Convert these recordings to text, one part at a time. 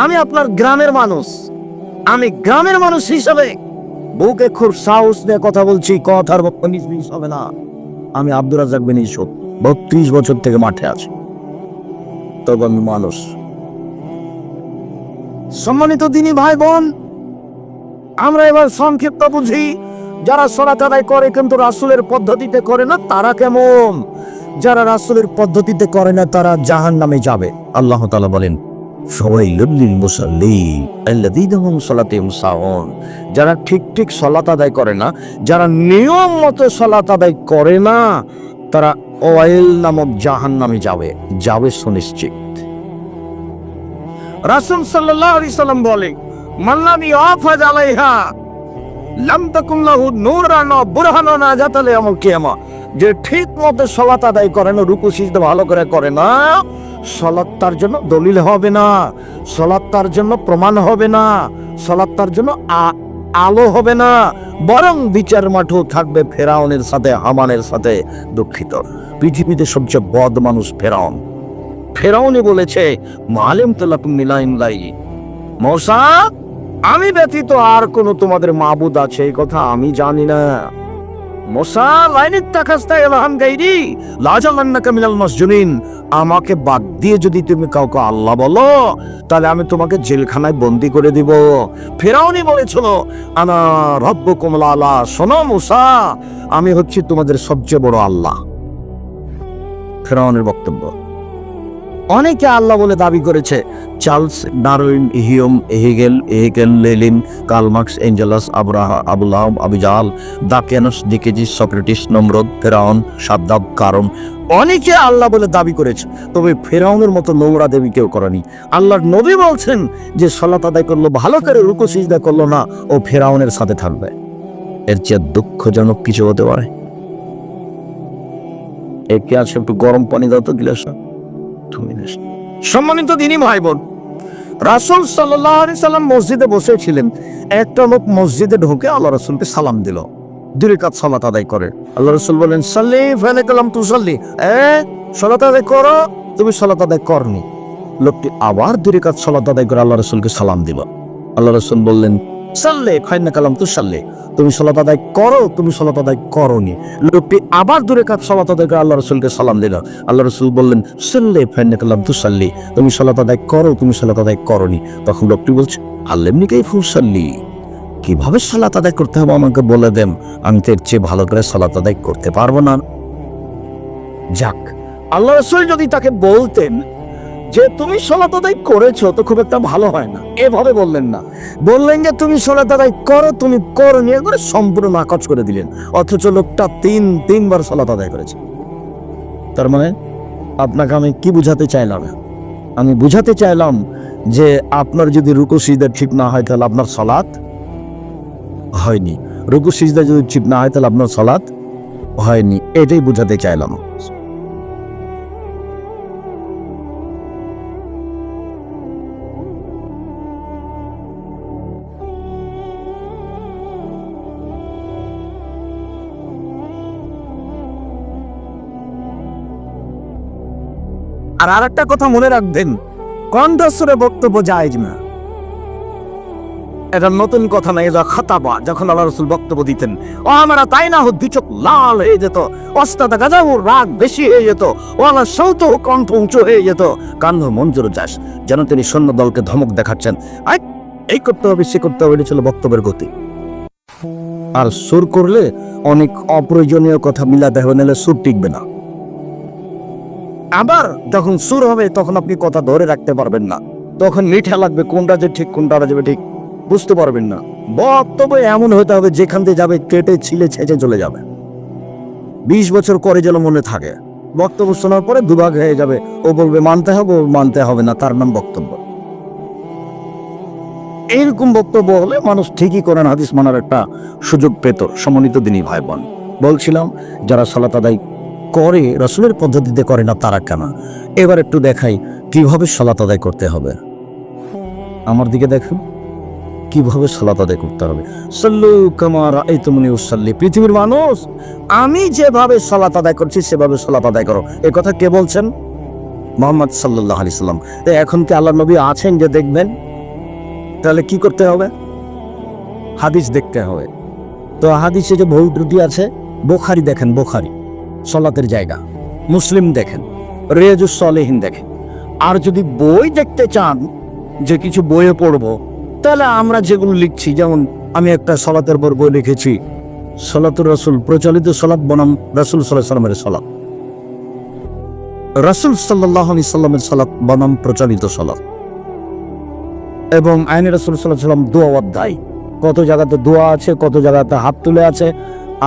আমি আপনার গ্রামের মানুষ, আমি গ্রামের মানুষ হিসাবে বউকে খুব সাহস দিয়ে কথা বলছি, কথার মিস হবে না। আমি আব্দুর রাজ্জাক বিন ইউসুফ, 32 বছর থেকে মাঠে আছি, তবে আমি মানুষ। সম্মানিত দিনী ভাই বোন, আমরা এবার সংক্ষিপ্ত বুঝি। যারা সালাত আদায় করে কিন্তু রাসূলের পদ্ধতিতে করে না তারা কেমন? যারা রাসূলের পদ্ধতিতে করে না তারা জাহান্নামে যাবে। আল্লাহ তাআলা বলেন, ফাওয়াইলুল লিল মুসাল্লিন আল্লাযীনা হুম সালাতিহিম সাহুন। যারা ঠিক ঠিক সালাত আদায় করে না, যারা নিয়ম মতো সালাত আদায় করে না, তারা ওয়াইল নামক জাহান্নামে যাবে সুনিশ্চিত। রাসূল সাল্লাল্লাহু আলাইহি সাল্লাম বলে, মান লাম ইয়াফাজ আলাইহা লাম তাকুন লাহু নূরান ওয়া বুরহানুন নাজাত লিয়াউমিল কিয়ামা। যে ঠিক মতো সালাত আদায় করে না, রুকু সিজদা ভালো করে করে না, সালাত তার জন্য দলিল হবে না, সালাত তার জন্য প্রমাণ হবে না, সালাত তার জন্য আলো হবে না, বরং বিচার মাঠেও থাকবে ফেরাউনের সাথে, হামানের সাথে। দুঃখিত, পৃথিবীতে সবচেয়ে বদ মানুষ ফেরাউন। ফেরাউনই বলেছে, মালিম তালাকুম মিলাইন লাই, মূসা আমি ব্যতীত আর কোন তোমাদের মাবুদ আছে এই কথা আমি জানি না। মূসা লাইনিত তাকাস্তা ইলাহান গায়রি লাজালান্নাকা মিনাল মাসজুনিন। আমাকে বাদ দিয়ে যদি তুমি কাউকে আল্লাহ বলো তাহলে আমি তোমাকে জেলখানায় বন্দী করে দিব। ফেরাউনই বলেছিল, আনা রাব্বুকুমুল আলা, শোনো মূসা আমি হচ্ছি তোমাদের সবচেয়ে বড় আল্লাহ। ফেরাউনের বক্তব্য। অনেকে আল্লাহ বলে দাবি করেছে, Charles Darwin, Hume, Hegel, Lenin, Karl Marx, Engels, Abu Lahab, আবিজাল, দাকিয়ানুস, ডিকেজিস, সক্রেটিস, নমরুদ, ফেরাউন, সাদ্দাব, কারণ অনেকে আল্লাহ বলে দাবি করেছে, তবে ফেরাউনের মতো নোংরা দেবী কেউ করেনি। আল্লাহর নবী বলছেন যে সালাত আদায় করলো, ভালো করে রুকু সিজদা করলো না, ও ফেরাউনের সাথে থাকবে। এর চেয়ে দুঃখজনক কিছু হতে পারে? একে আছে একটু গরম পানি দাও তো গ্লাসে। সম্মানিত দিনী ভাই বোন, রাসূল সাল্লাল্লাহু আলাইহি সাল্লাম মসজিদে বসেছিলেন। একটা লোক মসজিদে ঢুকে আল্লাহ রাসূলকে সালাম দিল, 2 রাকাত সালাত আদায় করে। আল্লাহ রাসূল বলেন, সাল্লি ফালাকা লাম তুসাল্লি, সালাত আদায় করো, তুমি সালাত আদায় করনি। লোকটি আবার 2 রাকাত সালাত আদায় করে আল্লাহ রাসূলকে সালাম দিল। আল্লাহ রাসূল বললেন, সাল্লি ফালাকা লাম তুসাল্লি, তুমি সালাত আদায় করো, তুমি সালাত আদায় করনি। লোকটি আবার 2 রাকাত সালাত আদায় করে আল্লাহ রাসূলকে সালাম দিল। আল্লাহ রাসূল বললেন, সাল্লি ফালাকা লাম তুসাল্লি, তুমি সালাত আদায় করো, তুমি সালাত আদায় করনি। তখন লোকটি বলছে, আল্লিমনি কাইফা উসাল্লি, কিভাবে সালাত আদায় করতে হবে আমাকে বলে দেন, আমি তো এর চেয়ে ভালো করে সালাত আদায় করতে পারবো না। যাক, আল্লাহ রাসূল যদি তাকে বলতেন যে তুমি সালাত আদায় করেছো তো খুব একটা ভালো হয় না, এভাবে বললেন না, বললেন যে তুমি সালাত আদায় করো, তুমি করো, নিয়ে করে সম্পূর্ণ নাকচ করে দিলেন। অথচ লোকটা তিনবার সালাত আদায় করেছে। তার মানে আপনাকে আমি কি বুঝাতে চাইলাম? আমি বুঝাতে চাইলাম যে আপনার যদি রুকু সিজদা ঠিক না হয় তাহলে আপনার সালাত হয়নি, রুকু সিজদা যদি ঠিক না হয় তাহলে আপনার সালাত হয়নি, এটাই বুঝাতে চাইলাম। আর আরেকটা কথা মনে রাখবেন, কণ্ঠস্বরে বক্তব্য জায়েজ না। এটা নতুন কথা না, এটা খাতাবা। যখন আল্লাহ রাসূল বক্তব্য দিতেন, ও আমরা তাই না দুই চোখ লাল হয়ে যেত, ওস্তাদা গাজাও রাগ বেশি হয়ে যেত, ওলা সৌত কণ্ঠ উঁচু হয়ে যেত, কান্দ মঞ্জুর যাস, যেন তিনি সৈন্য দলকে ধমক দেখাচ্ছেন। এই করতে হবে, সে করতে হবে, এটা ছিল বক্তব্যের গতি। আর সুর করলে অনেক অপ্রয়োজনীয় কথা মিলাতে হবে, নাহলে সুর টিকবে না। আবার যখন সুর হবে তখন আপনি কথা ধরে রাখতে পারবেন না, তখন মিঠা লাগবে, কোনটা যে ঠিক কোনটা যাবে ঠিক বুঝতে পারবেন না। বক্তব্য এমন হতে হবে যেখান থেকে যাবে কেটে ছিলে ছেঁচে চলে যাবে, 20 বছর পরে যেন মনে থাকে। বক্তব্য শোনার পরে দুভাগ হয়ে যাবে, ও বলবে মানতে হবে, ও মানতে হবে না, তার নাম বক্তব্য। এইরকম বক্তব্য হলে মানুষ ঠিকই কোরআন হাদিস মানার একটা সুযোগ পেত। সম্মানিত দিনী ভাই বোন, বলছিলাম যারা সালাত আদায় করে রাসূলের পদ্ধতিতে করে না তারা কেন? এবার একটু দেখাই কিভাবে সালাত আদায় করতে হবে। আমার দিকে দেখুন, কিভাবে সালাত আদায় করতে হবে। সাল্লু কামা রাআইতুমুনি উসাল্লি, পৃথিবীর মানুষ আমি যেভাবে সালাত আদায় করছি সেভাবে সালাত আদায় করো। এই কথা কে বলছেন? মুহাম্মদ সাল্লাল্লাহু আলাইহি সাল্লাম। তো এখন কি আল্লাহ নবী আছেন যে দেখবেন? তাহলে কি করতে হবে? হাদিস দেখতে হবে। তো হাদিসে যে ভুল ত্রুটি আছে, বুখারী দেখেন, বুখারী সালাতের জায়গা, মুসলিম দেখেন, রিয়াজুস সালেহিন দেখেন। আর যদি বই দেখতে চান যে কিছু বইয়ে পড়বো, তাহলে আমরা যেগুলো লিখছি, যেমন আমি একটা সালাতের পর বই লিখেছি, সালাতুর রাসূল, প্রচলিত সালাত বনাম রাসূল সাল্লাল্লাহু আলাইহি সাল্লামের সালাত, রাসূল সাল্লাল্লাহু আলাইহি সাল্লামের সালাত বনাম প্রচলিত সালাত, এবং আইনে রাসূল সাল্লাল্লাহু আলাইহি সাল্লাম দোয়া অধ্যায়, কত জায়গাতে দোয়া আছে, কত জায়গাতে হাত তুলে আছে,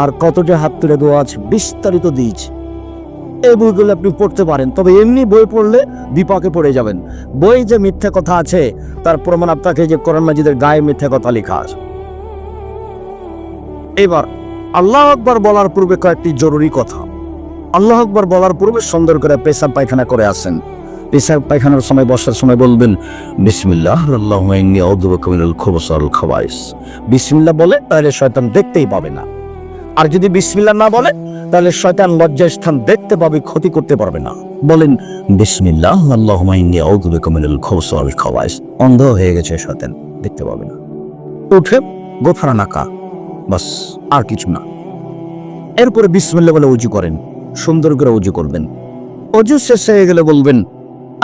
আর কতটা হাত তুলে দোয়া আছে, বিস্তারিত দিয়েছে। এই বইগুলো আপনি পড়তে পারেন। তবে এমনি বই পড়লে বিপাকে পড়ে যাবেন। বই যে মিথ্যা কথা আছে তার প্রমাণ আপনাকে যে কোরআন মাজিদের গায়ে মিথ্যা কথা লেখা আছে। এবার আল্লাহু আকবার বলার পূর্বে কয়েকটি জরুরি কথা। আল্লাহু আকবার বলার পূর্বে সুন্দর করে পেশাব পায়খানা করে আসেন। পেশাব পায়খানার সময়, বসার সময় বলবেন বিসমিল্লাহ আল্লাহুম্মা ইন্নী আউযু বিকা মিনাল খুবুসি ওয়াল খাবাইস। বিসমিল্লাহ বলে তাহলে শয়তান দেখতেই পাবে না। আর যদি বিসমিল্লাহ না বলে তাহলে শয়তান লজ্জার স্থান দেখতে পাবে, ক্ষতি করতে পারবে না। বলেন বিসমিল্লাহ আল্লাহুম্মা ইন্নী আউযু বিকা মিনাল খুবুসি ওয়াল খাবাইস। অন্ধ হয়ে গেছে শয়তান, দেখতে পাবে না। উঠে গোফরা নাকা, বাস, আর কিছু না। এরপরে বিসমিল্লাহ বলে উজু করেন, সুন্দর করে উজু করবেন। উজু শেষ হয়ে গেলে বলবেন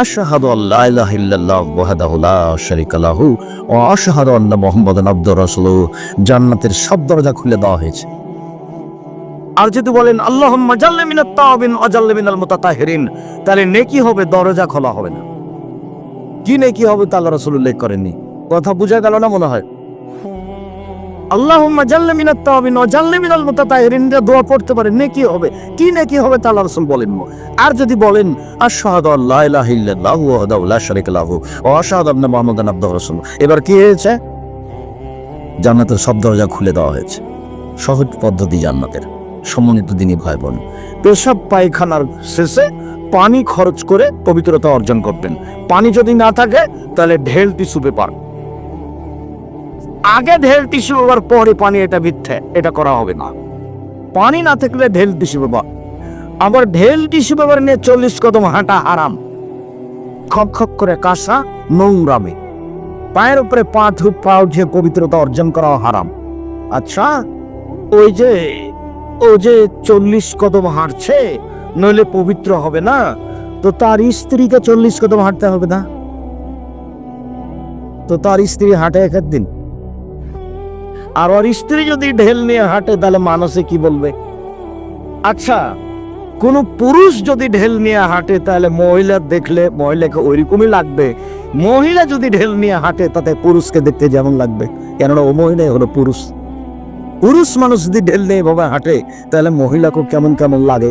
আশহাদু আল্লা ইলাহা ইল্লাল্লাহু ওয়াহদাহু লা শারীকা লাহু ওয়া আশহাদু আন্না মুহাম্মাদান আবদুহু ওয়া রাসূলুহু। জান্নাতের সব দরজা খুলে দেওয়া হয়েছে। আর যদি বলেন আল্লাহুম্মা জাল্লি মিনাত তাওয়াবিন ওয়া জাল্লি মিনাল মুতাতাহহিরিন, তাহলে নেকি হবে, দরজা খোলা হবে না। কি নেকি হবে তা আল্লাহ রাসূল উল্লেখ করেননি। কথা বুঝা গেল না মনে হয়? আল্লাহুম্মা জাল্লি মিনাত তাওয়াবিন ওয়া জাল্লি মিনাল মুতাতাহহিরিন দোয়া পড়তে পারেন, নেকি হবে। কি নেকি হবে তা আল্লাহ রাসূল বলেন। আর যদি বলেন আশহাদু আল্লা ইলাহা ইল্লাল্লাহু ওয়াহদাহু লা শারীকা লাহু ওয়া আশহাদু আন্না মুহাম্মাদান আবদুহু ওয়া রাসূলুহু, এবার কি হয়েছে? জান্নাতের সব দরজা খুলে দেওয়া হয়েছে। সহজ পদ্ধতি জান্নাতের। সম্মানিত দিনী ভাই বোন, পেশাব পায়খানার শেষে পানি খরচ করে পবিত্রতা অর্জন করবেন। পানি যদি না থাকে তাহলে ঢেল টিস্যু পেপার, আগে ঢেল টিস্যু পেপার পরে পানি, এটা মিথ্যে, এটা করা হবে না। পানি না থাকলে ঢেল টিস্যু পেপার। আবার ঢেল টিস্যু পেপার নিয়ে 40 কদম হাঁটা হারাম। খক খক করে কাশা নোংরামে, পায়ের উপরে পা উঠিয়ে পবিত্রতা অর্জন করা হারাম। আচ্ছা, ওই যে 40 কদম হাঁটছে, নইলে পবিত্র হবে না, তো তার স্ত্রীকে 40 কদম হাঁটতে হবে না? তো তার স্ত্রী হাঁটে এক দিন, আর ওর স্ত্রী যদি ঢেল নিয়ে হাঁটে তাহলে মানুষে কি বলবে? আচ্ছা, কোন পুরুষ যদি ঢেল নিয়ে হাঁটে তাহলে মহিলা দেখলে মহিলাকে ওইরকমই লাগবে। মহিলা যদি ঢেল নিয়ে হাঁটে তাতে পুরুষকে দেখতে যেমন লাগবে, কেননা ও মহিলাই হলো পুরুষ। পুরুষ মানুষ যদি ঢেল নিয়ে এভাবে হাঁটে তাহলে মহিলাকে কেমন কেমন লাগে।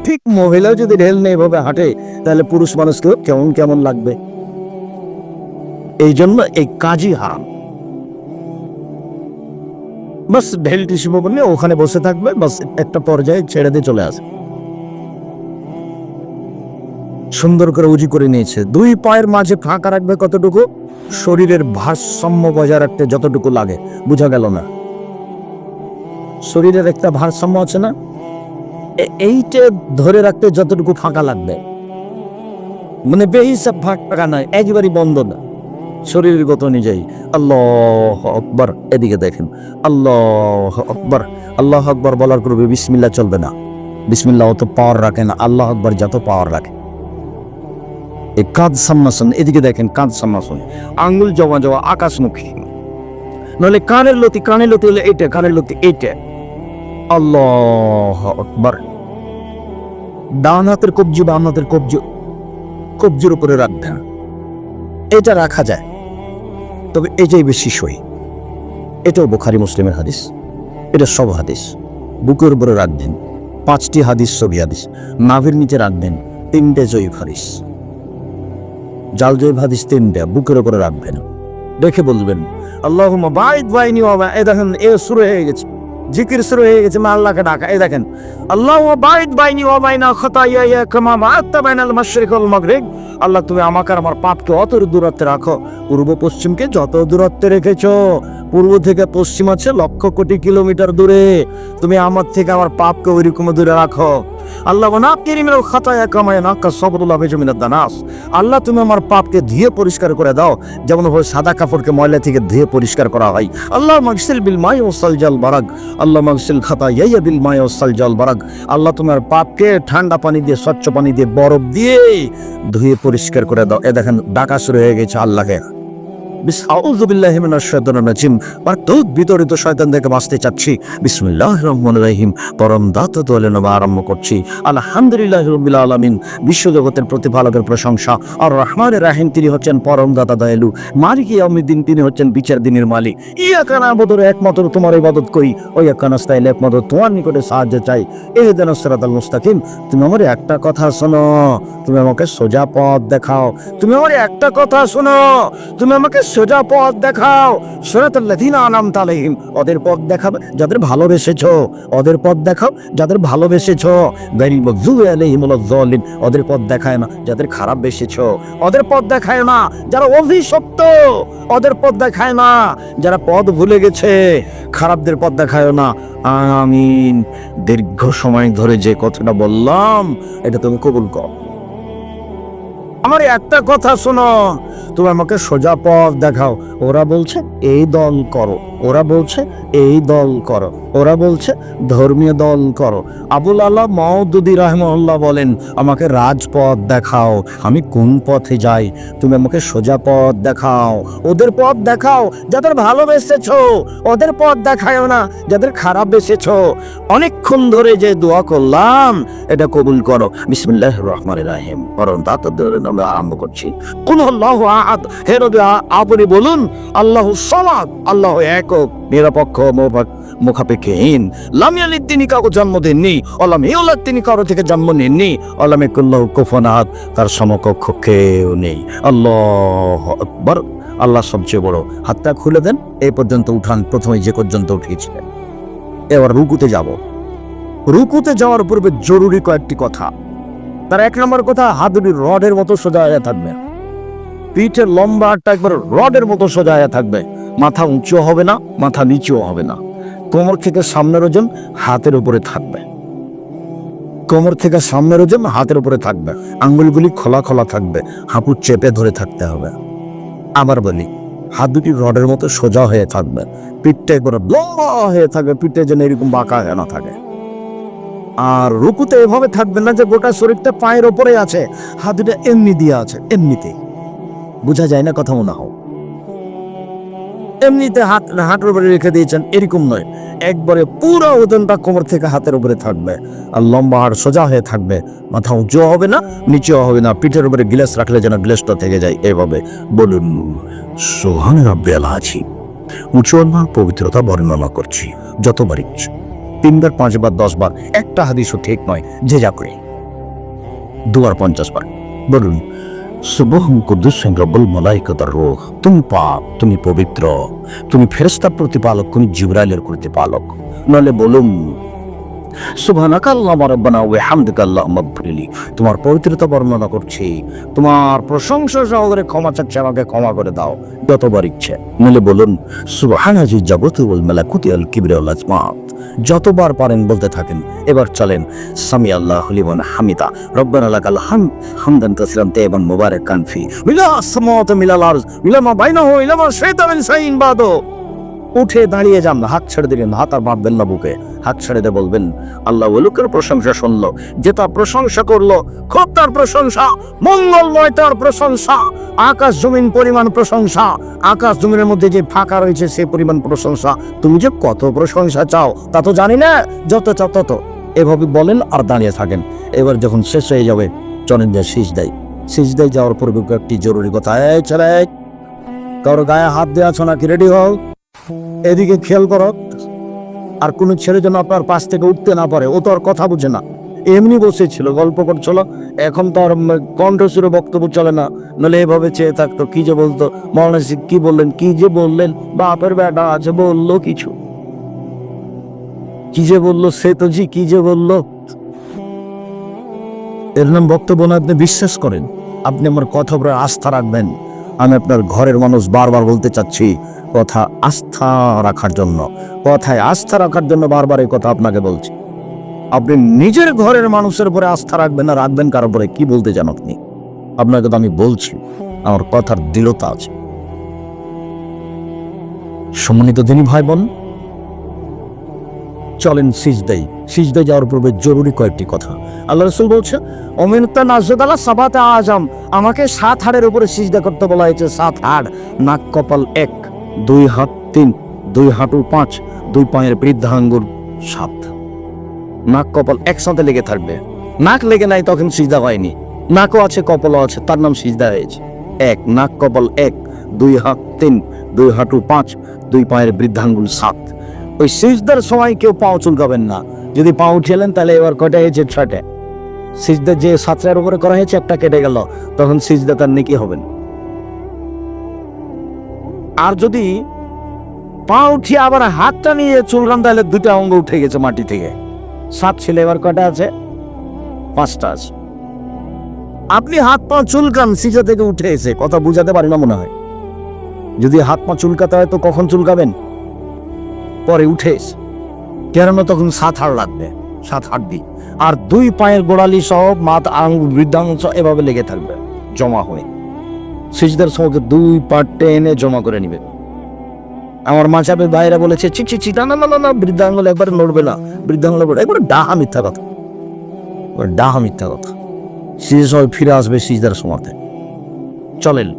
ঠিক মহিলা যদি ঢেল নিয়ে এভাবে হাঁটে তাহলে পুরুষ মানুষকেও কেমন কেমন লাগবে। এই জন্য এই কাজই হারাম। বাস ঢেল টিস্যু পেপার নিয়ে ওখানে বসে থাকবে, বাস একটা পর্যায়ে ছেড়ে দিয়ে চলে আসে। সুন্দর করে উজু করে নিয়েছে। 2 পায়ের মাঝে ফাঁকা রাখবে কতটুকু? শরীরের ভারসাম্য বজায় রাখতে যতটুকু লাগে। বুঝা গেল না? শরীরের একটা ভারসাম্য আছে না, এইটা ধরে রাখতে যতটুকু ফাঁকা লাগবে, মানে বেহিসাব ফাঁকা নয়, একবারই বন্ধ না, শরীরের গত অনুযায়ী। আল্লাহু আকবার, এদিকে দেখেন, আল্লাহু আকবার। আল্লাহু আকবার বলার পূর্বে বিসমিল্লাহ চলবে না। বিসমিল্লাহ অত পাওয়ার রাখে না, আল্লাহু আকবার যত পাওয়ার রাখে। এই কাঁধ সামনাসামনি, এদিকে দেখেন, কাঁধ সামনাসামনি, আঙ্গুল জমা জমা আকাশমুখী, নইলে কানের লতি হলে এইটা, কানের লতি এইটা। আল্লাহু আকবার। ডান হাতের কবজি বাম হাতের কবজির উপরে রাখবেন। এটা রাখা যায়, তবে এটাই বেশি সহি। এটাও বুখারী মুসলিমের হাদিস, এটা সব হাদিস। বুকের উপরে রাখবেন, 5টি হাদিস সহি হাদিস। নাভির নিচে রাখবেন, 3টে জয়ীফ হাদিস। জাল জয়ীফ হাদিস 3টা, বুকের উপরে রাখবেন। দেখে বলবেন আল্লাহুম্মা বাঈদ বাইনি ওয়া বাইনা, এই দেখেন এ শুরু হয়ে গেছে, জিকির শুরু হয়ে গেছে, মা আল্লাহকে ডাকা। এই দেখেন আল্লাহুম্মা বাঈদ বাইনি ওয়া বাইনা খাতায়ায়া কামা বা'আদতা বাইনাল মাশরিক ওয়াল মাগরিব। আল্লাহ, তুমি আমাকে আর আমার পাপকে অত দূরত্বে রাখো, পূর্ব পশ্চিমকে যত দূরত্বে রেখেছো। পূর্ব থেকে পশ্চিম আছে লক্ষ কোটি কিলোমিটার দূরে, তুমি আমার থেকে আমার পাপকে ওইরকম দূরে রাখো। আল্লাহ ওয়ানাক্কিনি মিনাল খাতায়া কামা ইয়ানাক্কাস সাবরুল আবিজু মিনাদ দানাস। আল্লাহ তুমি আমার পাপকে ধুয়ে পরিষ্কার করে দাও যেমন ভাবে সাদা কাপড়কে ময়লা থেকে ধুয়ে পরিষ্কার করা হয়। আল্লাহ মাগসিল বিল মাই ওয়াস সালজাল বারাক, আল্লাহ মাগসিল খাতায়া বিল মাই ওয়াস সালজাল বারাক। আল্লাহ তোমার পাপকে ঠান্ডা পানি দিয়ে, স্বচ্ছ পানি দিয়ে, বরফ দিয়ে ধুয়ে পরিষ্কার করে দাও। এ দেখেন ডাকা শুরু হয়ে গেছে আল্লাহকে। আউযু বিল্লাহি মিনাশ শাইতানির রাজিম। মারাত্মক বিতরিত শয়তান থেকে বাঁচতে চাচ্ছি। বিসমিল্লাহির রহমানির রহিম। পরম দাতা দোয়ালে নামে আরম্ভ করছি। আলহামদুলিল্লাহি রাব্বিল আলামিন। বিশ্বজগতের প্রতিপালকের প্রশংসা। আর রহমানির রহিম, তিনি হচ্ছেন পরম দাতা দয়ালু। মালিকি ইয়াউমিদ্দিন, তিনি হচ্ছেন বিচার দিনের মালিক। ইয়াকা না'বুদু, একমাত্র তোমার ইবাদত করি। ওয়া ইয়াকা নাস্তাইন, একমাত্র তোমার নিকটে সাহায্য চাই। ইহদিনাস সিরাতাল মুস্তাকিম। তুমি আমার একটা কথা শোনো, তুমি আমাকে সোজা পথ দেখাও। তুমি আমার একটা কথা শোনো, তুমি আমাকে সোজা পথ দেখাও। সিরাতাল লাযিনা আনআমতা আলাইহিম, ওদের পথ দেখাবে যাদের ভালোবেসেছো। ওদের পথ দেখাও যাদের ভালোবেসেছো। গায়রিল মাগযুবি আলাইহিম ওয়ালাদ যালিন, ওদের পথ দেখায় না যাদের খারাপ বেসেছো। ওদের পথ দেখায় না যারা অভিশপ্ত। ওদের পথ দেখায় না যারা পথ ভুলে গেছে। খারাপদের পথ দেখায় না। আমিন। দীর্ঘ সময় ধরে যে কথাটা বললাম এটা তুমি কবুল করো। আমার একটা কথা শোনো, তুমি আমাকে সোজা পথ দেখাও। ওরা বলছে এই দল করো, ওরা বলছে এই দল করো, ওরা বলছে ধর্মীয় দল করো। আবুল আলা মাউদুদি রাহিমাহুল্লাহ বলেন, আমাকে রাজপথ দেখাও, আমি কোন পথে যাই। তুমি আমাকে সোজা পথ দেখাও। ওদের পথ দেখাও যাদের ভালোবেসেছো, ওদের পথ দেখাও না যাদের খারাপ বেসেছো। অনেকক্ষণ ধরে যে দোয়া করলাম এটা কবুল করো। বিসমিল্লাহির রহমানির রহিম। পরম দাতা দয়ালু নামে আরম্ভ করছি। কুল আল্লাহু আহাদ, হে নবী আপনি বলুন আল্লাহু সামাদ, আল্লাহ একক, নিরপেক্ষ, মুখাপেক্ষহীন। লাম ইয়ালিদ, তিনি কাউকে জন্ম দেননি। ওয়ালাম ইউলাদ, তিনি কারো থেকে জন্ম নেননি। ওয়ালাম ইয়াকুল লাহু কুফুয়ান আহাদ, তার সমকক্ষ কেউ নেই। আল্লাহু আকবার। আল্লাহ সবচেয়ে বড়। হাতটা খুলে দেন, এই পর্যন্ত উঠান, প্রথমে যে পর্যন্ত উঠিয়েছিলেন। এবার রুকুতে যাব। রুকুতে যাওয়ার পূর্বে জরুরি কয়েকটি কথা। তার এক নম্বর কথা, হাতুড়ি রডের মতো সোজা হয়ে থাকবে। পিঠের লম্বা আটটা একবার রডের মতো সোজা হয়ে থাকবে। মাথা উঁচু হবে না, মাথা নিচুও হবে না। কোমর থেকে সামনের ওজন হাতের উপরে থাকবে। কোমর থেকে সামনের ওজন হাতের উপরে থাকবে। আঙ্গুলগুলি খোলা খোলা থাকবে। হাঁটু চেপে ধরে থাকতে হবে। আবার বলি, হাত দুটি রডের মতো সোজা হয়ে থাকবে। পিঠটা একবার লম্বা হয়ে থাকবে, পিঠটা যেন এরকম বাঁকা হয়ে না থাকে। আর রুকুতে এভাবে থাকবে না যে গোটা শরীরটা পায়ের ওপরে আছে, হাত দুটো এমনি দিয়ে আছে, এমনিতেই। বোঝা যায় না কথা মনে হয়? এমনিতে হাতের উপরে রেখে দিয়েছেন, এরকম নয়। একবারে পুরো ওজনটা কোমর থেকে হাতের উপরে থাকবে। আর লম্বা হাড় সোজা হয়ে থাকবে। মাথা উঁচু হবে না, নিচেও হবে না। পিঠের উপরে গ্লাস রাখলে যেন গ্লাসটা থেকে যায়। এভাবে বলুন সুবহান রাব্বিয়াল আযীম। উঁচু পবিত্রতা বর্ণনা করছি যতবার ইচ্ছে, 3 বার 5 বার 10 বার, একটা হাদিসও ঠিক নয়, যে যা করে 2 বার 50 বার বলুন সুবহান কুদ্দুসুন রব্বুল মালাইকাতার রূহ। তুমি পাক, তুমি পবিত্র, তুমি ফেরেশতার প্রতিপালক, তুমি জিবরাইলের প্রতিপালক। নলে বলুন সুবহানাকা আল্লাহুম্মা রাব্বানা ওয়া বিহামদিকা আল্লাহুম্মা ইগফিরলি। তোমার পবিত্রতা বর্ণনা করছি, তোমার প্রশংসা সহকারে ক্ষমা চাচ্ছি, আমাকে ক্ষমা করে দাও যতবার ইচ্ছে। নলে বলুন সুবহানাজি জাবতু ওয়াল মালাকুতি আল কিবরিয়া ওয়াল আজমাত। যতবার পারেন বলতে থাকেন। এবার চলেন সামি আল্লাহু লিমান হামিদা, রব্বানা লাকাল হামদ হামদান কাসীরান তাইয়িবান মুবারাকান ফি মিলা আসমাওয়াতি মিলাল আরজ মিলা মা বাইনাহু ইলা মা শাইতা মিন শাইইন বাদু। উঠে দাঁড়িয়ে যান, হাত ছেড়ে দিলেন, হাত আর বাঁধবেন না বুকে। হাত ছেড়ে দিয়ে বলবেন আল্লাহ ওলুকের প্রশংসা শুনলো, যে তার প্রশংসা করলো, খুব তার প্রশংসা, মঙ্গলময় তার প্রশংসা, আকাশ জমিন পরিমাণ প্রশংসা, আকাশ জমিনের মধ্যে যে ফাঁকা রয়েছে সে পরিমাণ প্রশংসা। তুমি যে কত প্রশংসা চাও তা তো জানি না, যত চাও তত। এভাবে বলেন আর দাঁড়িয়ে থাকেন। এবার যখন শেষ হয়ে যাবে চলেন যে সিজদায়। সিজদায় যাওয়ার পূর্বে একটি জরুরি কথা, এই ছেলে কারো গায়ে হাত দেওয়া আছো নাকি? রেডি হও, এদিকে খেয়াল করো। আর কোনো ছেলে যেন আপনার পাশ থেকে উঠতে না পারে। ও তো আর কথা বুঝে না, এমনি বসেছিল, গল্প করছিল। এখন তো আর কণ্ঠস্বরে বক্তব্য চলে না, নলে এভাবে চেয়ে থাকতো। কি যে বলতো, মৌলানা কি বললেন, কি যে বললেন, বাপের বেটা আছে বললো কিছু, কি যে বললো সে তো জি কি যে বললো। এর নাম বক্তব্য না। আপনি বিশ্বাস করেন, আপনি আমার কথা উপরে আস্থা রাখবেন। আমি আপনার ঘরের মানুষ, বারবার বলতে চাচ্ছি কথা আস্থা রাখার জন্য, কথায় আস্থা রাখার জন্য বারবার এই কথা আপনাকে বলছি। আপনি নিজের ঘরের মানুষের উপরে আস্থা রাখবেন না রাখবেন কারোর উপরে, কি বলতে চান আপনি? আপনাকে তো আমি বলছি, আমার কথার দৃঢ়তা আছে। সম্মানিত দিনী ভাই বোন, চলেন সিজদায় যাওয়ার পূর্বে জরুরি কয়েকটি কথা। আল্লাহ রাসূল বলছে, অমিনতা নাজদালা সাবাতে আজম, আমাকে 7 হাড়ের উপরে সিজদা করতে বলা হয়েছে। 7 হাড়, নাক কপাল 1, 2 হাত 3, 2 হাঁটু 5, 2 পায়ের বৃদ্ধাঙ্গুল 7। নাক কপাল একসাথে লেগে থাকবে। নাক লেগে নাই তখন সিজদা হয়নি, নাকও আছে কপালও আছে, তার নাম সিজদা হয়েছে। 1 নাক কপাল 1, 2 হাত 3, 2 হাঁটু 5, 2 পায়ের বৃদ্ধাঙ্গুল 7। ওই সিজদার সময় কেউ পাও চুলকাবেন না। যদি পাও উঠেলেন তাহলে এবার কয়টা হয়েছে? 6টে। সিজদা যে 7টার উপরে করা হয়েছে একটা কেটে গেল, তখন সিজদা তার নেকি হবেন। আর যদি পা উঠিয়ে আবার হাতটা নিয়ে চুলকান তাহলে 2টা অঙ্গ উঠে গেছে মাটি থেকে। 7 ছিল, এবার কয়টা আছে? 5টা আছে। আপনি হাত পা চুলকান সিজদা থেকে উঠে এসে, কথা বুঝাতে পারি না মনে হয়। যদি হাত পা চুলকাতে হয় তো কখন চুলকাবেন? পরে উঠে এসে, কেননা তখন 7 হাড় লাগবে, 7 হাড্ডি। আর 2 পায়ের গোড়ালি সহ মাথা আঙ্গুল বৃদ্ধাঙ্গুল এভাবে লেগে থাকবে জমা হয়ে। সিজদার সময় 2 পা টেনে জমা করে নিবে। আমার মাঝাবের ভাইরা বলেছে ছি না, বৃদ্ধাঙ্গুল একবার নড়বে না, বৃদ্ধাঙ্গুল একবার ডাহা মিথ্যা কথা, ডাহা মিথ্যা কথা। সিজদা সবাই ফিরে আসবে সিজদার সময়তে। চলেন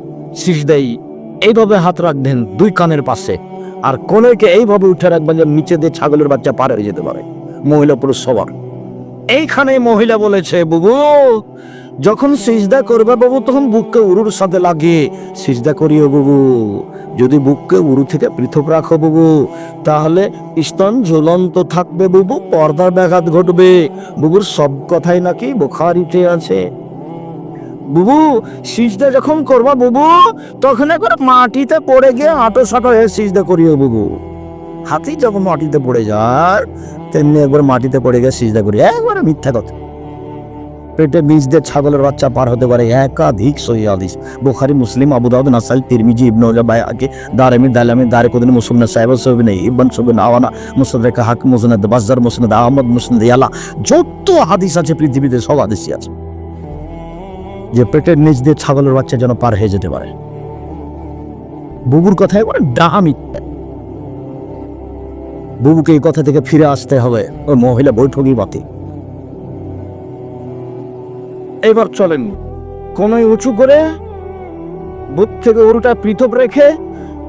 সিজদাই এইভাবে হাত রাখবেন 2 কানের পাশে, আর কোনকে এইভাবে উঠে রাখবেন যে নিচে দিয়ে ছাগলের বাচ্চা পার হয়ে যেতে পারে, মহিলা পুরুষ সবার। এইখানে মহিলা বলেছে, বুবু যখন সিজদা করবে বাবু তখন বুককে উরুর সাথে লাগিয়ে সিজদা করিও বুবু। যদি বুককে উরু থেকে পৃথক রাখো বুবু তাহলে স্তন ঝুলন্ত থাকবে বুবু, পর্দার ব্যাঘাত ঘটবে। বুবুর সব কথাই নাকি বুখারীতে আছে। বুবু সিজদা যখন করবা বুবু তখন একবার মাটিতে পড়ে গিয়ে হাঁটো সাঁটো হয়ে সিজদা করিও বুবু। হাতি যখন মাটিতে পড়ে যায় তেমনি একবার মাটিতে পড়ে গিয়ে সিজদা করি। একবারে মিথ্যা কথা। পেটে বীজ দিয়ে ছাগলের বাচ্চা পার হতে পারে, একাধিক সহিহ হাদিস, বুখারী, মুসলিম, আবু দাউদ, নাসাই, তিরমিজি, ইবনে মাজাহ, বাইহাকি, দারমি, দালামি, দারকুতনি, মুসনাদ সাহেব, সুবনে ইবন, সুবনে আওয়ানা, মুসনাদ হাকিম, মুসনাদ বাজ্জার, মুসনাদ আহমদ, মুসনাদ ইয়ালা, যত হাদিস আছে পৃথিবীতে সব হাদিসই আছে যে পেটের নিচ দিয়ে ছাগলের বাচ্চা যেন পার হয়ে যেতে পারে। বুবুর কথা একবার ডাহা মিথ্যা। বুবুকে এই কথা থেকে ফিরে আসতে হবে। ওই মহিলা বৈঠকই বাতি। এবার চলেন কোনোই উঁচু করে বুক থেকে উরুটা পৃথক রেখে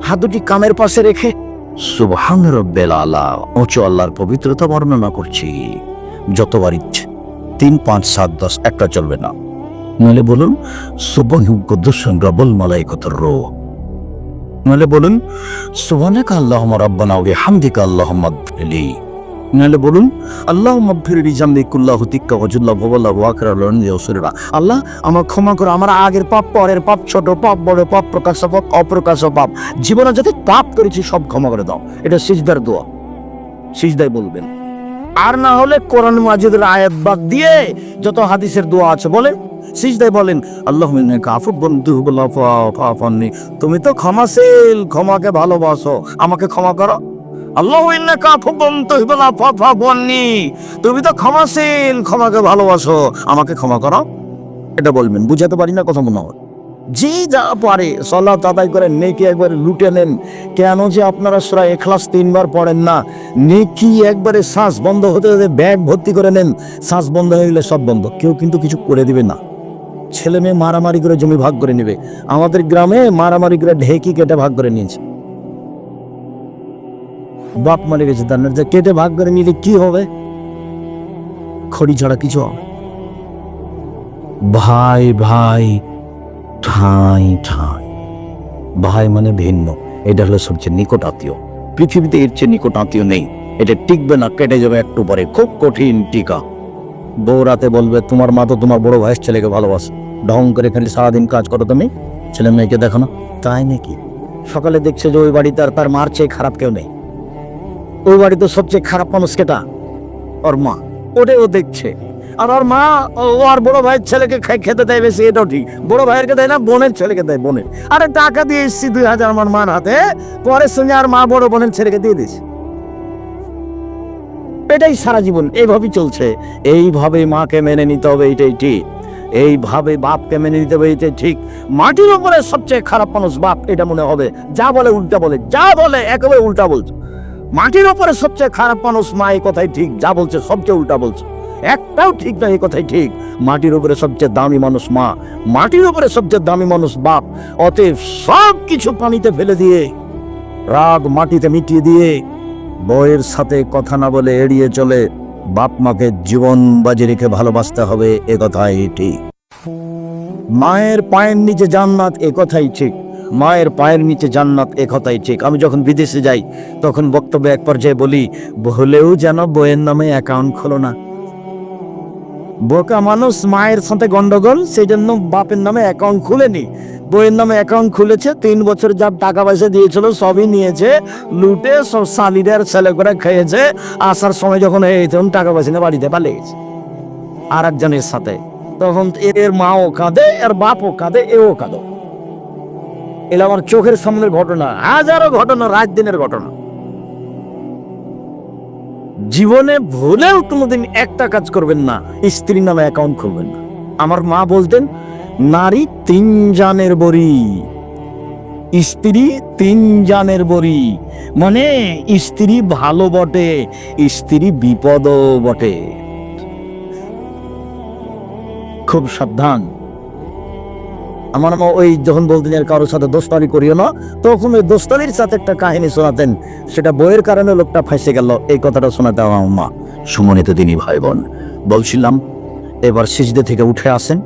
হাত দুটি কামের পাশে রেখে সুবহান রাব্বিল আলা, উঁচু আল্লাহর পবিত্রতা বর্ণনা করছি যতবার ইচ্ছে। 3, 5, 7, 10 একটা চলবে না। নইলে বলুন সুবহান কুদ্দুসুন রাব্বুল মালাইকাতুর রূহ, নইলে বলুন সুবহানাকা আল্লাহুম্মা রাব্বানা ওয়া বিহামদিকা আল্লাহুম্মা ইগফিরলি, নইলে বলুন আল্লাহুম্মা ইগফিরলি জামবি কুল্লাহু তিক্কা ওয়াজুল্লাহু ওয়াল্লাহু আকরাল ইয়াসুরা। আল্লাহ আমার ক্ষমা করো, আমার আগের পাপ, পরের পাপ, ছোট পাপ, বড় পাপ, প্রকাশ্য পাপ, অপ্রকাশ্য পাপ, জীবনে যত পাপ করেছি সব ক্ষমা করে দাও। এটা সিজদার দোয়া, সিজদায় বলবেন। আর না হলে কোরআন মাজিদের আয়াত বাদ দিয়ে যত হাদিসের দোয়া আছে বলেন, সিজদায় বলেন আল্লাহুম্মা ইন্নাকা আফুউন তুহিব্বুল আফওয়া ফাআফু আন্নী, তুমি তো ক্ষমাশীল, ক্ষমাকে ভালোবাসো, আমাকে ক্ষমা করো। আল্লাহু ইন্নাকা আফুউন তুহিব্বুল আফওয়া ফাআফু আন্নী, তুমি তো ক্ষমাশীল, ক্ষমাকে ভালোবাসো, আমাকে ক্ষমা করো। এটা বলবেন। বুঝাতে পারি না কথা মনে হয়? যে যা পারে সালাত আদায় করেন, নেকি একবারে লুটে নেন। কেন যে আপনারা সূরা ইখলাস 3 বার পড়েন না? নেকি একবারে শ্বাস বন্ধ হতে হতে ব্যাগ ভর্তি করে নেন। শ্বাস বন্ধ হয়ে গেলে সব বন্ধ। কেউ কিন্তু কিছু করে দিবে না। ছেলে মেয়ে মারামারি করে জমি ভাগ করে নেবে। আমাদের গ্রামে মারামারি করে ঢেকি কেটে ভাগ করে নিয়েছে। বাপ মারে গেছে, তার যে কেটে ভাগ করে নিলে কি হবে? খড়ি ছাড়া কিছু হবে। ভাই ভাই, ঠাঁই ঠাঁই, ভাই মানে ভিন্ন। এটা হলো সবচেয়ে নিকট আত্মীয়। পৃথিবীতে এর চেয়ে নিকট আত্মীয় নেই। এটা টিকবে না, কেটে যাবে একটু পরে, খুব কঠিন টিকা। বউ রাতে বলবে তোমার মা তো তোমার বড় ভাইয়ের ছেলেকে ভালোবাসে, ঢং করে খালি সারাদিন কাজ করো তুমি, ছেলে মেয়েকে দেখো না। তাই নাকি? সকালে দেখছে যে ওই বাড়িতে আর তার মার চেয়ে খারাপ কেউ নেই। ওই বাড়িতে সবচেয়ে খারাপ মানুষ কেটা? ওর মা। ওটাও দেখছে। আর ওর মা ও আর বড় ভাইয়ের ছেলেকে খেতে দেয় বেশি, এটাও ঠিক। বড় ভাইয়েরকে দেয় না, বোনের ছেলেকে দেয় বোনের। আরে টাকা দিয়ে এসছি 2000 আমার মার হাতে, পরের সঙ্গে আর মা বড় বোনের ছেলেকে দিয়ে দিস। এটাই সারা জীবন এইভাবেই চলছে। এইভাবে মাকে মেনে নিতে হবে, এটাই ঠিক। এইভাবে বাপকে মেনে নিতে হবে, এটাই ঠিক। মাটির উপরে সবচেয়ে খারাপ মানুষ বাপ, এটা মনে হবে। যা বলে উল্টা বলে, যা বলে একেবারে উল্টা বলছে। মাটির উপরে সবচেয়ে খারাপ মানুষ মা, এই কথাই ঠিক। যা বলছে সবচেয়ে উল্টা বলছে, একটাও ঠিক না, এই কথাই ঠিক। মাটির উপরে সবচেয়ে দামি মানুষ মা, মাটির উপরে সবচেয়ে দামি মানুষ বাপ। অতএব সব কিছু পানিতে ফেলে দিয়ে, রাগ মাটিতে মিটিয়ে দিয়ে, বউয়ের সাথে কথা না বলে এড়িয়ে চলে বাপ মাকে জীবন বাজি রেখে ভালোবাসতে হবে, এ কথাই ঠিক। মায়ের পায়ের নিচে জান্নাত, এ কথাই ঠিক। মায়ের পায়ের নিচে জান্নাত, এ কথাই ঠিক। আমি যখন বিদেশে যাই তখন বক্তব্যে এক পর্যায়ে বলি, হলেও যেন বইয়ের নামে অ্যাকাউন্ট খোলো না। বোকা মানুষ, মায়ের সাথে গন্ডগোল, সেই জন্য বাপের নামে অ্যাকাউন্ট খুলেনি, বইয়ের নামে অ্যাকাউন্ট খুলেছে। 3 বছর যা টাকা পয়সা দিয়েছিল সবই নিয়েছে, লুটে সব শালিদের ছেলে করে খেয়েছে। আসার সময় যখন তখন টাকা পয়সা নিয়ে বাড়িতে পালিয়ে গেছে আর একজনের সাথে। তখন এর মাও কাঁদে, এর বাপও কাঁদে, এও কাঁদে। এলা আমার চোখের সামনের ঘটনা, হাজারো ঘটনা, রাত দিনের ঘটনা। জীবনে ভুলেও কোনোদিন একটা কাজ করবেন না, স্ত্রীর নামে অ্যাকাউন্ট খুলবেন না। আমার মা বলতেন, নারী 3 জানের বড়ি, স্ত্রী 3 জানের বড়ি। মানে স্ত্রী ভালো বটে, স্ত্রী বিপদও বটে। খুব সাবধান। আমার মা ওই যখন বলতেন আর কারোর সাথে দোস্তানি করিও না, তখন ওই দোস্তানির সাথে একটা কাহিনী শোনাতেন। সেটা বইয়ের কারণে লোকটা ফাঁসে গেল, এই কথাটা শোনাতে আমার মা। সুমনিত দিনী ভাই বোন, বলছিলাম এবার সিজদে থেকে উঠে আসেন,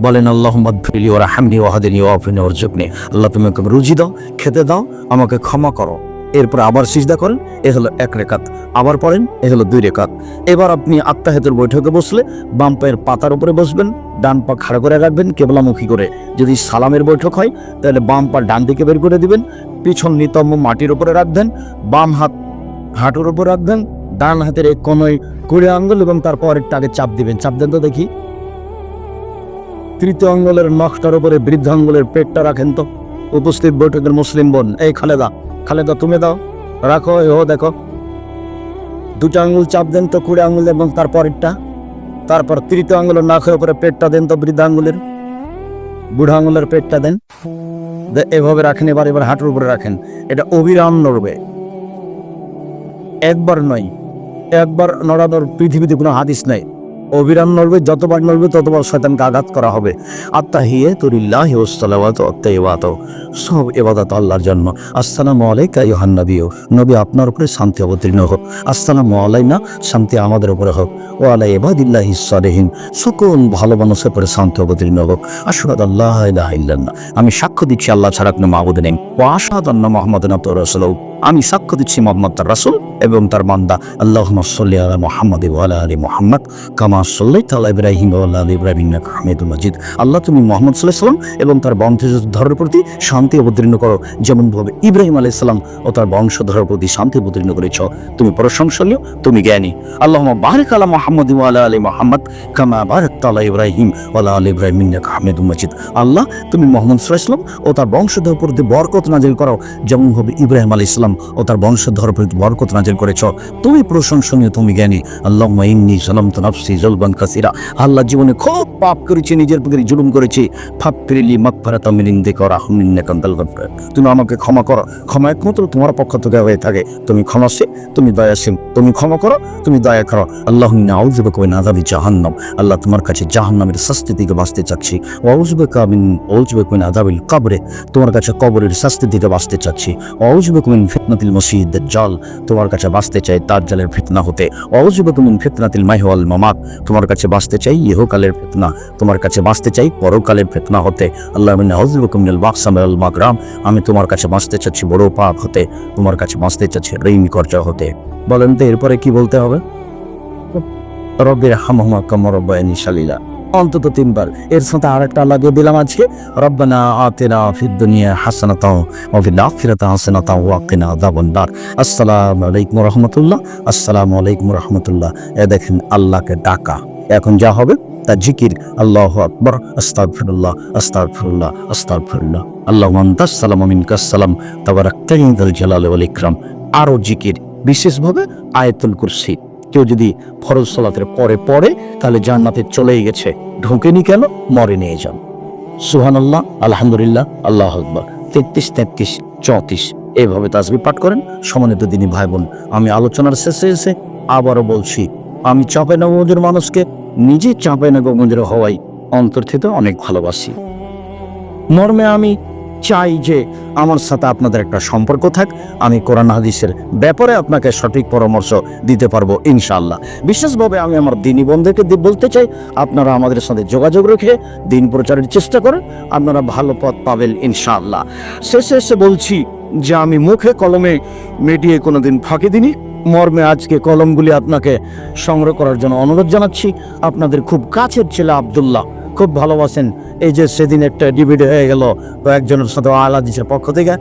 বলেন আল্লাহুম্মা গফিরলি ওয়ারহামনি ওয়াহদিনি ওয়াফিনি ওয়ারযুকনি। আল্লাহ তুমি আমাকে রুজি দাও, খেতে দাও, আমাকে ক্ষমা করো। এরপর আবার সিজদা করেন, এ হলো 1 রেকাত। আবার পড়েন, এ হলো 2 রেকাত। এবার আপনি আত্তাহিয়াতুর বৈঠকে বসলে বাম পায়ের পাতার উপরে বসবেন, ডান পা খাড়া করে রাখবেন কেবলামুখী করে। যদি সালামের বৈঠক হয় তাহলে বাম পা ডান দিকে বের করে দিবেন, পিছন নিতম্ব মাটির উপরে রাখবেন, বাম হাত হাঁটুর উপর রাখবেন, ডান হাতের এক কোণয় 20 আঙ্গুল এবং তারপর একটা আগে চাপ দিবেন। চাপ দেন তো দেখি। তৃতীয় আঙ্গুলের নখটার উপরে বৃদ্ধাঙ্গুলের পেটটা রাখেন তো। উপস্থিত বৈঠকের মুসলিম বোন, এই খালেদা, খালেদা তুমি দাও, রাখো, ও দেখো। 2টা আঙ্গুল চাপ দেন তো 20 আঙ্গুল এবং তারপরেরটা। তারপর তৃতীয় আঙ্গুলের নখের উপরে পেটটা দেন তো, বৃদ্ধাঙ্গুলের, বুড়া আঙ্গুলের পেটটা দেন। এভাবে রাখেন। এবার হাঁটুর উপরে রাখেন। এটা অবিরাম নড়বে, একবার নয়। একবার নড়ানোর পৃথিবীতে কোনো হাদিস নাই। অবিরাম নড়বে, যতবার নড়বে ততবার শয়তানকে আঘাত করা হবে। আত্তাহিয়াতু লিল্লাহি ওয়াস সালাওয়াতু ওয়াত-তাইয়্যিবাতু, সব ইবাদত আল্লাহর জন্য। আসসালামু আলাইকা আইয়ুহান নবিয়্যু, নবী আপনার উপরে শান্তি অবতীর্ণ হোক। আসসালামু আলাইনা, শান্তি আমাদের উপরে হোক। ওয়া আলা ইবাদিল্লাহিস সালিহিন, সকল ভালো মানুষের উপরে শান্তি অবতীর্ণ হোক। আশহাদু আল্লা ইলাহা ইল্লাল্লাহ, আমি সাক্ষ্য দিচ্ছি আল্লাহ ছাড়া কোনো মাবুদ নেই। ওয়া আশহাদু আন্না মুহাম্মাদান আবদুহু ওয়া রাসূলুহু, আমি সাক্ষ্য দিচ্ছি মুহাম্মদ তার রাসূল এবং তার বান্দা। আল্লাহুম্মা সাল্লি আলা মুহাম্মাদ ওয়া আলা আলি মুহাম্মাদ কামা সাল্লাইতা আলা ইব্রাহিম ওয়া আলা আলি ইব্রাহিম ইন্নাকা হামিদুম মাজিদ। আল্লাহ তুমি মুহাম্মদ সাল্লাল্লাহু আলাইহি ওয়াসাল্লাম এবং তার বংশধরের প্রতি শান্তি অবতীর্ণ করো, যেমনভাবে ইব্রাহিম আলাইহিস সালাম ও তার বংশধরের প্রতি শান্তি অবতীর্ণ করেছ। তুমি প্রশংসনীয়, তুমি জ্ঞানী। আল্লাহুম্মা বারিক আলা মুহাম্মাদ ওয়া আলা আলি মুহাম্মাদ কামা বারাকতা আলা ইব্রাহিম ওয়া আলা আলি ইব্রাহিম ইন্নাকা হামিদুম মাজিদ। আল্লাহ তুমি মুহাম্মদ সাল্লাল্লাহু আলাইহি ওয়াসাল্লাম ও তার বংশধরের প্রতি বরকত নাজিল করো, যেমনভাবে ইব্রাহিম আলাইহিস সালাম ও তার বংশধরের প্রতি বরকত নাজিল করেছ। তুমি প্রশংসনীয়, তুমি জ্ঞানী। আল্লাহুম্মা ইন্নী যালামতু নাফসি যুলমান কাসীরা, আল্লাহ জীবনে খুব পাপ করেছি, নিজের প্রতি জুলুম করেছি। ফাগফিরলি মাগফিরাতাম মিন ইনদিকা ওয়া রাহমাতাম ইন্নাকা আনতাল গাফফার, তুমি আমাকে ক্ষমা করো, ক্ষমা একমাত্র তোমার পক্ষ থেকে হয়ে থাকে। তুমি ক্ষমাশীল, তুমি দয়াশীল, তুমি ক্ষমা করো, তুমি দয়া করো। আল্লাহুম্মা আউযু বিকা মিন আযাবি জাহান্নাম, আল্লাহ তোমার কাছে জাহান্নামের শাস্তি থেকে বাঁচতে চাচ্ছি। ওয়া আউযু বিকা মিন আযাবিল কবরে, তোমার কাছে কবরের শাস্তি থেকে বাঁচতে চাচ্ছি। ওয়া আউযু বিকা মিন ফিতনাতিল মাসীহিদ দাজ্জাল, তোমার কাছে বাঁচতে চাই দাজ্জালের ফিতনা হতে। ওয়া আউযু বিকা মিন ফিতনাতিল মাহইয়া ওয়াল মামাত, তোমার কাছে বাঁচতে চাই ইহকালের ফিতনা, তোমার কাছে বাঁচতে চাই পরকালের ফিতনা হতে। আল্লাহুম্মা ইন্নী আউযু বিকা মিনাল মাকসামি ওয়াল মাগরাম, আমি তোমার কাছে বাঁচতে চাচ্ছি বড় পাপ হতে, তোমার কাছে বাঁচতে চাচ্ছি ঋণ কর্জা হতে। বলেন তো এরপরে কি বলতে হবে? রব্বির হামহুমা কামা রাব্বায়ানি সগীরা, অন্তত 3 বার। এর সাথে আরেকটা লাগিয়ে দিলাম আজকে, রব্বানা আতিনা ফিদ দুনিয়া হাসানাতাও ওয়া ফিল আখিরাতি হাসানাতাও ওয়া কিনা আযাবান নার। আসসালামু আলাইকুম ওয়া রাহমাতুল্লাহ, আসসালামু আলাইকুম ওয়া রাহমাতুল্লাহ। এ দেখেন আল্লাহকে ডাকা, এখন যা হবে তা জিকির। আল্লাহু আকবার, আস্তাগফিরুল্লাহ, আস্তাগফিরুল্লাহ, আস্তাগফিরুল্লাহ। আল্লাহুম্মা আনতাস সালাম ওয়া মিনকাস সালাম তাবারাকতা ইয়া যাল জালালি ওয়াল ইকরাম। আরো জিকির, বিশেষভাবে আয়াতুল কুরসি, কেউ যদি ফরজ সালাতের পরে পড়ে তাহলে জান্নাতে চলেই গেছে, ঢোকেনি কেন, মরে নিয়ে যান। সুবহানাল্লাহ, আলহামদুলিল্লাহ, আল্লাহু আকবার 33, 33, 34 এইভাবে তাসবিহ পাঠ করেন। সম্মানিত দিনী ভাই বোন, আমি আলোচনার শেষে এসে আবারও বলছি, আমি চাঁপাইনবাবগঞ্জের মানুষকে নিজে চাঁপাইনবাবগঞ্জের হওয়াই অন্তর থেকে অনেক ভালোবাসি। মর্মে আমি চাই যে আমার সাথে আপনাদের একটা সম্পর্ক থাক, আমি কোরআন হাদিসের ব্যাপারে আপনাকে সঠিক পরামর্শ দিতে পারবো ইনশাআল্লাহ। বিশেষভাবে আমি আমার দিনী বন্ধুকে বলতে চাই, আপনারা আমাদের সাথে যোগাযোগ রেখে দিন প্রচারের চেষ্টা করেন, আপনারা ভালো পথ পাবেন ইনশাআল্লাহ। শেষে এসে বলছি যে আমি মুখে কলমে মিডিয়ে কোনোদিন ফাঁকি দিইনি। মর্মে আজকে কলমগুলি আপনাকে সংগ্রহ করার জন্য অনুরোধ জানাচ্ছি। আপনাদের খুব কাছের ছেলে আব্দুল্লাহ, খুব ভালোবাসেন। এই যে সেদিন একটা ডিভিডি হয়ে গেল কয়েকজনের সাথে আল হাদিসের পক্ষ থেকে,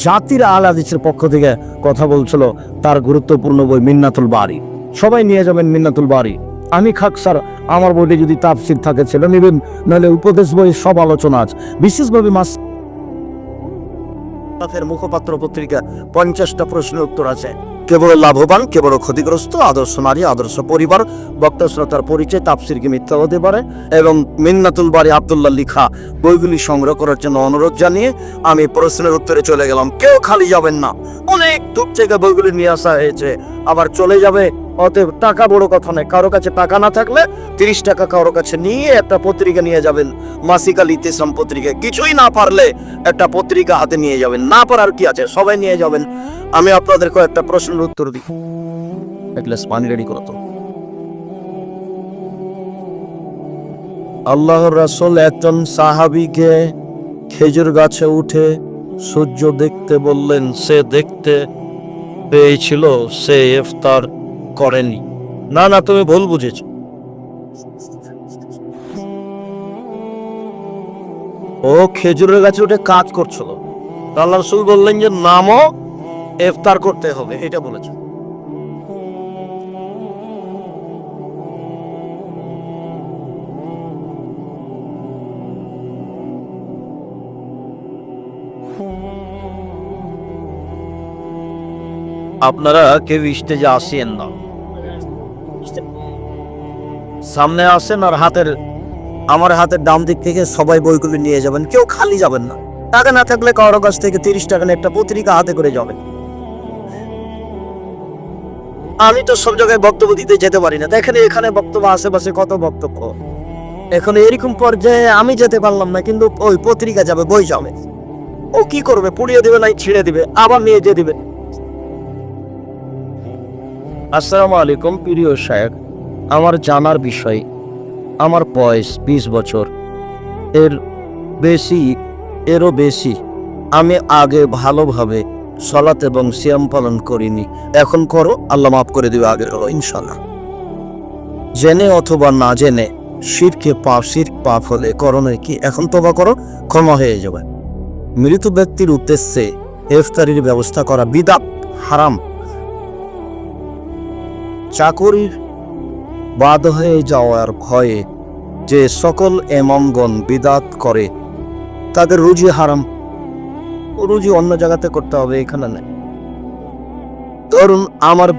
জাতির আল হাদিসের পক্ষ থেকে কথা বলছিল, তার গুরুত্বপূর্ণ বই মিন্নাতুল বারী, সবাই নিয়ে যাবেন মিন্নাতুল বারী। আমি খাক স্যার, আমার বইটি যদি তাফসীর থাকে ছেলে নেবেন, নাহলে উপদেশ বই সব আলোচনা আছে। বিশেষভাবে মুখপাত্র পত্রিকা 50টা প্রশ্নের উত্তর আছে। কেবল লাভবান, কেবল ক্ষতিগ্রস্ত, আদর্শ নারী, আদর্শ পরিবার, বক্তা শ্রোতার পরিচয়, তাফসীর কি মিথ্যা হতে পারে, এবং মিন্নাতুল বারী আব্দুল্লাহ লিখা বইগুলি সংগ্রহ করার জন্য অনুরোধ জানিয়ে আমি প্রশ্নের উত্তরে চলে গেলাম। কেউ খালি যাবেন না, অনেক দূর থেকে বইগুলি নিয়ে আসা হয়েছে, আবার চলে যাবে। অতএব টাকা বড় কথা নয়, কারো কাছে টাকা না থাকলে 30 টাকা কারো কাছে নিয়ে একটা পত্রিকা নিয়ে যাবেন, মাসিক আল ইতিসাম পত্রিকা। কিছুই না পারলে একটা পত্রিকা হাতে নিয়ে যাবেন, না পারার কি আছে, সবাই নিয়ে যাবেন। আমি আপনাদের কয়েকটা প্রশ্নের উত্তর দিই। এক গ্লাস পানি রেডি করো তো। আল্লাহর রাসূল একজন সাহাবীকে খেজুর গাছে উঠে সূর্য দেখতে বললেন, সে দেখতে পেয়েছিল, সে ইফতার করেনি। না না, তুমি ভুল বুঝেছ। ও খেজুরের গাছে উঠে কাজ করছিল, আল্লাহ রাসূল বললেন যে নামো, ইফতার করতে হবে, এটা বলেছে। আপনারা কেউ স্টেজে আসেন না, সামনে আসেন, আর আমার হাতের ডান দিক থেকে সবাই বইগুলো নিয়ে যাবেন, কেউ খালি যাবেন না। টাকা না থাকলে কারো কাছ থেকে 30 টাকা একটা পত্রিকা হাতে করে যাবেন। আমি তো সব জায়গায় বক্তব্য দিতে যেতে পারি না, দেখেন এখানে বক্তব্য, আশেপাশে কত বক্তব্য। এখন এরকম পর্যায়ে আমি যেতে পারলাম না, কিন্তু ওই পত্রিকা যাবে, বই যাবে, ও কি করবে, পুড়িয়ে দিবে, নাই ছিঁড়ে দিবে, আবার নিয়ে যেতে দিবে। আসসালামু আলাইকুম প্রিয় শায়েখ, আমার জানার বিষয়, আমার বয়স 20 বছর, এরও বেশি আমি আগে ভালোভাবে সালাত এবং সিয়াম পালন করিনি, এখন করো, আল্লাহ মাফ করে দিবে, আগের হলো ইনশাআল্লাহ। জেনে অথবা না জেনে শিরক পাপ হলে করণীয় কি? এখন তওবা করো, ক্ষমা হয়ে যাবে। মৃত ব্যক্তির উদ্দেশ্যে ইফতারির ব্যবস্থা করা বিদআত, হারাম। চাকরির বাদ হয়ে যাওয়ার ভয়ে যে সকল ইমামগণ বিদআত করে তাদের রুজি হারাম, রুজি অন্য জায়গাতে করতে হবে, এখানে না। ধরুন আমার